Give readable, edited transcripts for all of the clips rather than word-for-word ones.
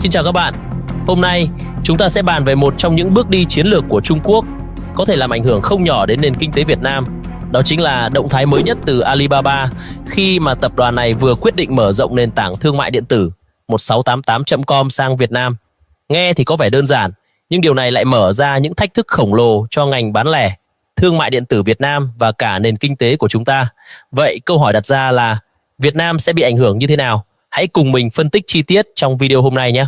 Xin chào các bạn. Hôm nay chúng ta sẽ bàn về một trong những bước đi chiến lược của Trung Quốc có thể làm ảnh hưởng không nhỏ đến nền kinh tế Việt Nam. Đó chính là động thái mới nhất từ Alibaba khi mà tập đoàn này vừa quyết định mở rộng nền tảng thương mại điện tử 1688.com sang Việt Nam. Nghe thì có vẻ đơn giản, nhưng điều này lại mở ra những thách thức khổng lồ cho ngành bán lẻ, thương mại điện tử Việt Nam và cả nền kinh tế của chúng ta. Vậy câu hỏi đặt ra là Việt Nam sẽ bị ảnh hưởng như thế nào? Hãy cùng mình phân tích chi tiết trong video hôm nay nhé.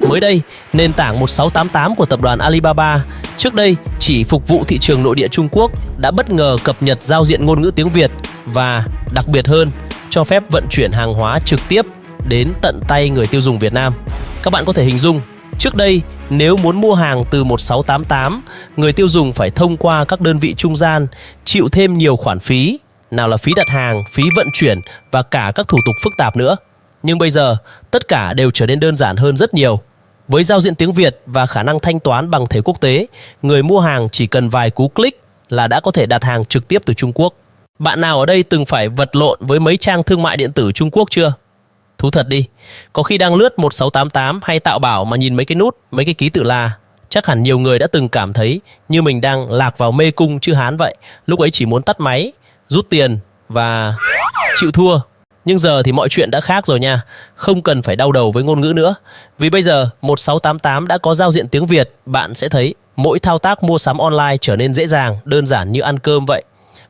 Mới đây, nền tảng 1688 của tập đoàn Alibaba trước đây chỉ phục vụ thị trường nội địa Trung Quốc đã bất ngờ cập nhật giao diện ngôn ngữ tiếng Việt và đặc biệt hơn cho phép vận chuyển hàng hóa trực tiếp đến tận tay người tiêu dùng Việt Nam. Các bạn có thể hình dung, trước đây nếu muốn mua hàng từ 1688, người tiêu dùng phải thông qua các đơn vị trung gian chịu thêm nhiều khoản phí, nào là phí đặt hàng, phí vận chuyển và cả các thủ tục phức tạp nữa. Nhưng bây giờ, tất cả đều trở nên đơn giản hơn rất nhiều. Với giao diện tiếng Việt và khả năng thanh toán bằng thẻ quốc tế, người mua hàng chỉ cần vài cú click là đã có thể đặt hàng trực tiếp từ Trung Quốc. Bạn nào ở đây từng phải vật lộn với mấy trang thương mại điện tử Trung Quốc chưa? Thú thật đi, có khi đang lướt 1688 hay Tạo Bảo mà nhìn mấy cái nút, mấy cái ký tự la, chắc hẳn nhiều người đã từng cảm thấy như mình đang lạc vào mê cung chữ Hán vậy. Lúc ấy chỉ muốn tắt máy, rút tiền và chịu thua. Nhưng giờ thì mọi chuyện đã khác rồi nha, không cần phải đau đầu với ngôn ngữ nữa. Vì bây giờ 1688 đã có giao diện tiếng Việt, bạn sẽ thấy mỗi thao tác mua sắm online trở nên dễ dàng, đơn giản như ăn cơm vậy.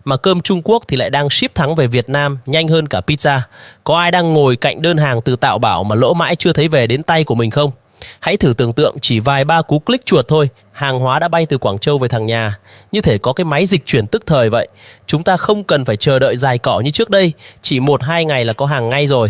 Mà cơm Trung Quốc thì lại đang ship thẳng về Việt Nam nhanh hơn cả pizza. Có ai đang ngồi cạnh đơn hàng từ Tạo Bảo mà lỗ mãi chưa thấy về đến tay của mình không? Hãy thử tưởng tượng chỉ vài ba cú click chuột thôi, hàng hóa đã bay từ Quảng Châu về thẳng nhà. Như thể có cái máy dịch chuyển tức thời vậy. Chúng ta không cần phải chờ đợi dài cỏ như trước đây, chỉ 1-2 ngày là có hàng ngay rồi.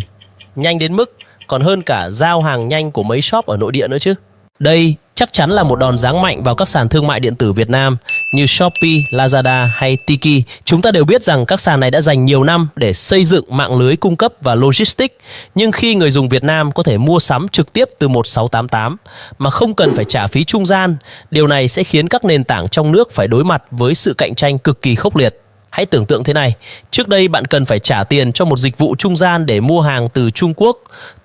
Nhanh đến mức còn hơn cả giao hàng nhanh của mấy shop ở nội địa nữa chứ. Đây chắc chắn là một đòn giáng mạnh vào các sàn thương mại điện tử Việt Nam như Shopee, Lazada hay Tiki. Chúng ta đều biết rằng các sàn này đã dành nhiều năm để xây dựng mạng lưới cung cấp và logistics. Nhưng khi người dùng Việt Nam có thể mua sắm trực tiếp từ 1688 mà không cần phải trả phí trung gian, điều này sẽ khiến các nền tảng trong nước phải đối mặt với sự cạnh tranh cực kỳ khốc liệt. Hãy tưởng tượng thế này, trước đây bạn cần phải trả tiền cho một dịch vụ trung gian để mua hàng từ Trung Quốc,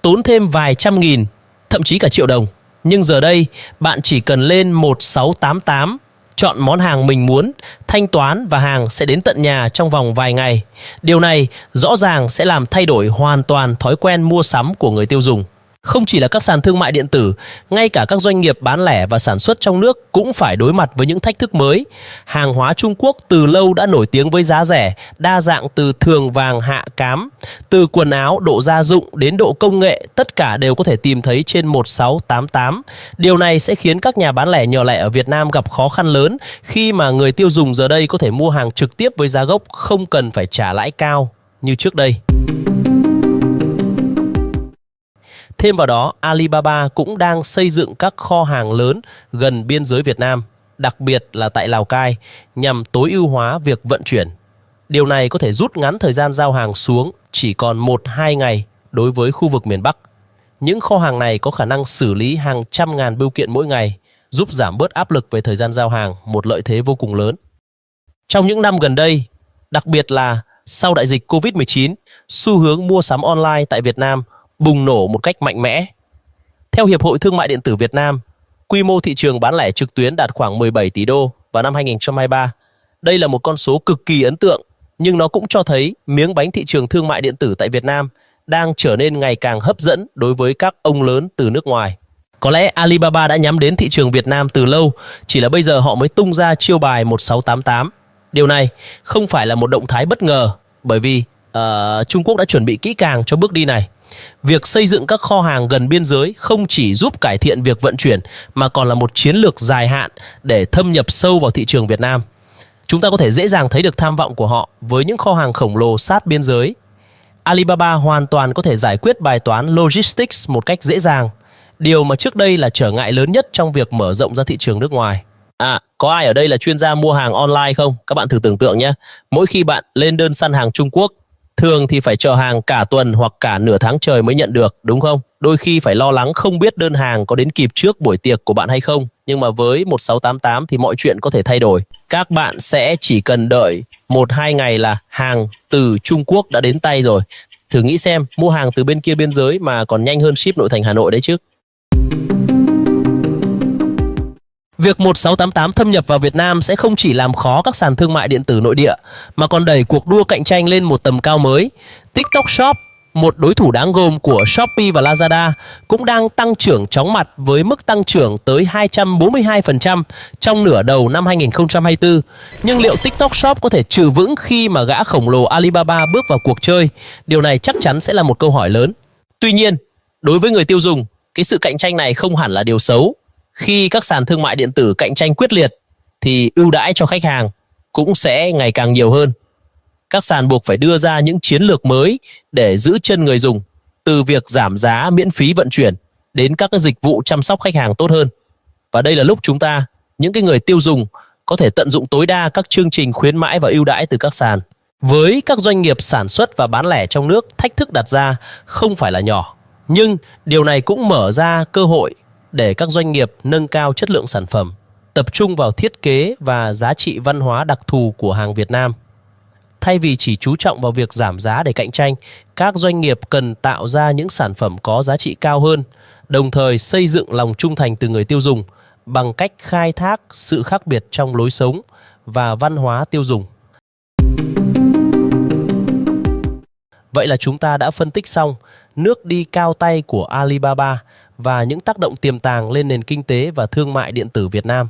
tốn thêm vài trăm nghìn, thậm chí cả triệu đồng. Nhưng giờ đây, bạn chỉ cần lên 1688, chọn món hàng mình muốn, thanh toán và hàng sẽ đến tận nhà trong vòng vài ngày. Điều này rõ ràng sẽ làm thay đổi hoàn toàn thói quen mua sắm của người tiêu dùng. Không chỉ là các sàn thương mại điện tử, ngay cả các doanh nghiệp bán lẻ và sản xuất trong nước cũng phải đối mặt với những thách thức mới. Hàng hóa Trung Quốc từ lâu đã nổi tiếng với giá rẻ, đa dạng từ thường vàng hạ cám. Từ quần áo, độ gia dụng đến độ công nghệ, tất cả đều có thể tìm thấy trên 1688. Điều này sẽ khiến các nhà bán lẻ nhỏ lẻ ở Việt Nam gặp khó khăn lớn khi mà người tiêu dùng giờ đây có thể mua hàng trực tiếp với giá gốc, không cần phải trả lãi cao như trước đây. Thêm vào đó, Alibaba cũng đang xây dựng các kho hàng lớn gần biên giới Việt Nam, đặc biệt là tại Lào Cai, nhằm tối ưu hóa việc vận chuyển. Điều này có thể rút ngắn thời gian giao hàng xuống chỉ còn 1-2 ngày đối với khu vực miền Bắc. Những kho hàng này có khả năng xử lý hàng trăm ngàn bưu kiện mỗi ngày, giúp giảm bớt áp lực về thời gian giao hàng, một lợi thế vô cùng lớn. Trong những năm gần đây, đặc biệt là sau đại dịch Covid-19, xu hướng mua sắm online tại Việt Nam bùng nổ một cách mạnh mẽ. Theo Hiệp hội Thương mại điện tử Việt Nam, quy mô thị trường bán lẻ trực tuyến đạt khoảng 17 tỷ đô vào năm 2023. Đây là một con số cực kỳ ấn tượng, nhưng nó cũng cho thấy miếng bánh thị trường thương mại điện tử tại Việt Nam đang trở nên ngày càng hấp dẫn đối với các ông lớn từ nước ngoài. Có lẽ Alibaba đã nhắm đến thị trường Việt Nam từ lâu, chỉ là bây giờ họ mới tung ra chiêu bài 1688. Điều này không phải là một động thái bất ngờ, bởi vì Trung Quốc đã chuẩn bị kỹ càng cho bước đi này. Việc xây dựng các kho hàng gần biên giới không chỉ giúp cải thiện việc vận chuyển mà còn là một chiến lược dài hạn để thâm nhập sâu vào thị trường Việt Nam. Chúng ta có thể dễ dàng thấy được tham vọng của họ với những kho hàng khổng lồ sát biên giới. Alibaba hoàn toàn có thể giải quyết bài toán logistics một cách dễ dàng, điều mà trước đây là trở ngại lớn nhất trong việc mở rộng ra thị trường nước ngoài. Có ai ở đây là chuyên gia mua hàng online không? Các bạn thử tưởng tượng nhé. Mỗi khi bạn lên đơn săn hàng Trung Quốc, thường thì phải chờ hàng cả tuần hoặc cả nửa tháng trời mới nhận được, đúng không? Đôi khi phải lo lắng không biết đơn hàng có đến kịp trước buổi tiệc của bạn hay không. Nhưng mà với 1688 thì mọi chuyện có thể thay đổi. Các bạn sẽ chỉ cần đợi 1-2 ngày là hàng từ Trung Quốc đã đến tay rồi. Thử nghĩ xem, mua hàng từ bên kia biên giới mà còn nhanh hơn ship nội thành Hà Nội đấy chứ. Việc 1688 thâm nhập vào Việt Nam sẽ không chỉ làm khó các sàn thương mại điện tử nội địa mà còn đẩy cuộc đua cạnh tranh lên một tầm cao mới. TikTok Shop, một đối thủ đáng gồm của Shopee và Lazada, cũng đang tăng trưởng chóng mặt với mức tăng trưởng tới 242% trong nửa đầu năm 2024. Nhưng liệu TikTok Shop có thể trụ vững khi mà gã khổng lồ Alibaba bước vào cuộc chơi? Điều này chắc chắn sẽ là một câu hỏi lớn. Tuy nhiên, đối với người tiêu dùng, cái sự cạnh tranh này không hẳn là điều xấu. Khi các sàn thương mại điện tử cạnh tranh quyết liệt thì ưu đãi cho khách hàng cũng sẽ ngày càng nhiều hơn. Các sàn buộc phải đưa ra những chiến lược mới để giữ chân người dùng, từ việc giảm giá miễn phí vận chuyển đến các cái dịch vụ chăm sóc khách hàng tốt hơn. Và đây là lúc chúng ta, những cái người tiêu dùng, có thể tận dụng tối đa các chương trình khuyến mãi và ưu đãi từ các sàn. Với các doanh nghiệp sản xuất và bán lẻ trong nước, thách thức đặt ra không phải là nhỏ, nhưng điều này cũng mở ra cơ hội để các doanh nghiệp nâng cao chất lượng sản phẩm, tập trung vào thiết kế và giá trị văn hóa đặc thù của hàng Việt Nam. Thay vì chỉ chú trọng vào việc giảm giá để cạnh tranh, các doanh nghiệp cần tạo ra những sản phẩm có giá trị cao hơn, đồng thời xây dựng lòng trung thành từ người tiêu dùng bằng cách khai thác sự khác biệt trong lối sống và văn hóa tiêu dùng. Vậy là chúng ta đã phân tích xong nước đi cao tay của Alibaba và những tác động tiềm tàng lên nền kinh tế và thương mại điện tử Việt Nam.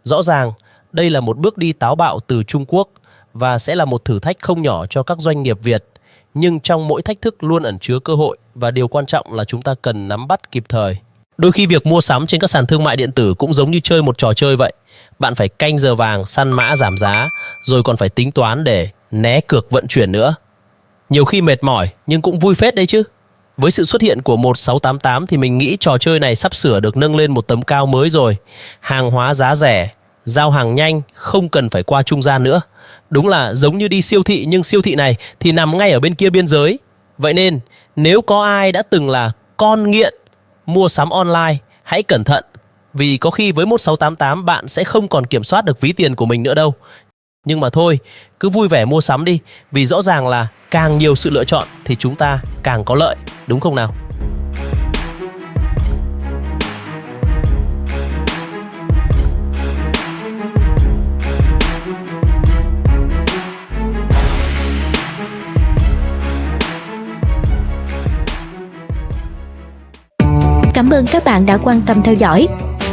Rõ ràng, đây là một bước đi táo bạo từ Trung Quốc và sẽ là một thử thách không nhỏ cho các doanh nghiệp Việt. Nhưng trong mỗi thách thức luôn ẩn chứa cơ hội và điều quan trọng là chúng ta cần nắm bắt kịp thời. Đôi khi việc mua sắm trên các sàn thương mại điện tử cũng giống như chơi một trò chơi vậy. Bạn phải canh giờ vàng, săn mã giảm giá, rồi còn phải tính toán để né cược vận chuyển nữa. Nhiều khi mệt mỏi nhưng cũng vui phết đấy chứ. Với sự xuất hiện của 1688 thì mình nghĩ trò chơi này sắp sửa được nâng lên một tầm cao mới rồi. Hàng hóa giá rẻ, giao hàng nhanh, không cần phải qua trung gian nữa. Đúng là giống như đi siêu thị, nhưng siêu thị này thì nằm ngay ở bên kia biên giới. Vậy nên nếu có ai đã từng là con nghiện mua sắm online, hãy cẩn thận. Vì có khi với 1688 bạn sẽ không còn kiểm soát được ví tiền của mình nữa đâu. Nhưng mà thôi, cứ vui vẻ mua sắm đi. Vì rõ ràng là càng nhiều sự lựa chọn thì chúng ta càng có lợi, đúng không nào? Cảm ơn các bạn đã quan tâm theo dõi.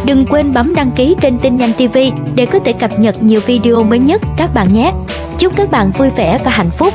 Đừng quên bấm đăng ký kênh Tin Nhanh TV để có thể cập nhật nhiều video mới nhất các bạn nhé. Chúc các bạn vui vẻ và hạnh phúc.